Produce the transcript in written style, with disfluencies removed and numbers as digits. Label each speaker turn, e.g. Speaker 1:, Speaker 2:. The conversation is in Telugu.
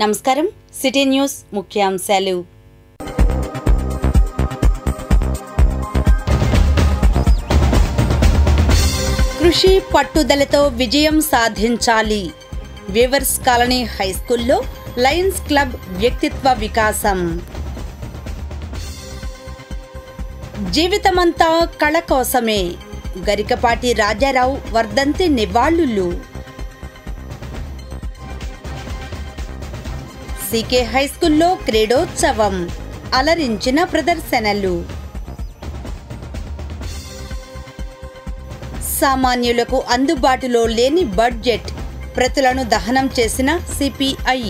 Speaker 1: నమస్కారం సిటీ న్యూస్ ముఖ్యాంశాలు కృషి పట్టుదలతో విజయం సాధించాలి వీవర్స్ కాలనీ హై స్కూల్లో లయన్స్ క్లబ్ వ్యక్తిత్వ వికాసం జీవితమంతా కళ కోసమే గరికపాటి రాజారావు వర్ధంతి నివాళులు సీకే హై స్కూల్లో క్రీడోత్సవం అలరించిన ప్రదర్శనలు సామాన్యులకు అందుబాటులో లేని బడ్జెట్ ప్రతులను దహనం చేసిన సిపిఐ